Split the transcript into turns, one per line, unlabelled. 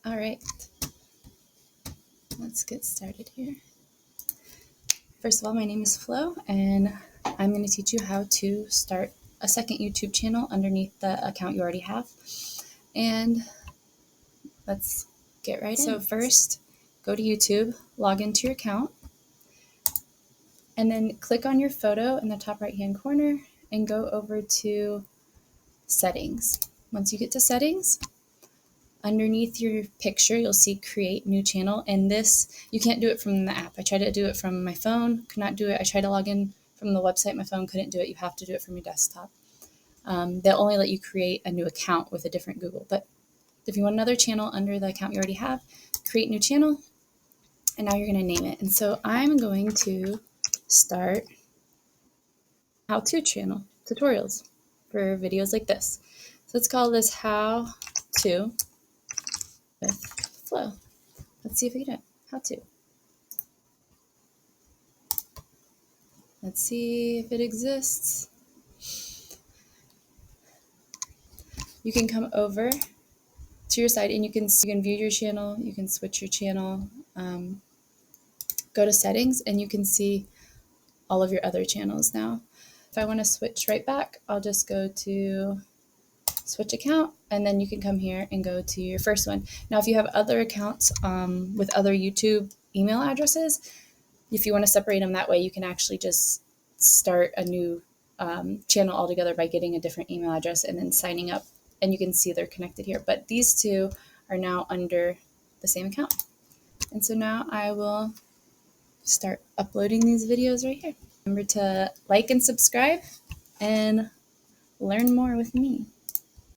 All right, let's get started here. First of all, my name is Flo, and I'm going to teach you how to start a second YouTube channel underneath the account you already have. And let's get right in. So first, go to YouTube, log into your account, and then click on your photo in the top right-hand corner and go over to Settings. Once you get to Settings, underneath your picture, you'll see Create New Channel. And this, you can't do it from the app. I tried to do it from my phone, could not do it. I tried to log in from the website, my phone couldn't do it. You have to do it from your desktop. They'll only let you create a new account with a different Google. But if you want another channel under the account you already have, create new channel, and now you're going to name it. And so I'm going to start how-to channel, tutorials for videos like this. So let's call this How To with Flo. Let's see if we can do it. How to. Let's see if it exists. You can come over to your side and you can view your channel. You can switch your channel. Go to settings and you can see all of your other channels now. If I want to switch right back, I'll just go to switch account, and then you can come here and go to your first one. Now, if you have other accounts with other YouTube email addresses, if you want to separate them that way, you can actually just start a new channel altogether by getting a different email address and then signing up, and you can see they're connected here. But these two are now under the same account. And so now I will start uploading these videos right here. Remember to like and subscribe and learn more with me.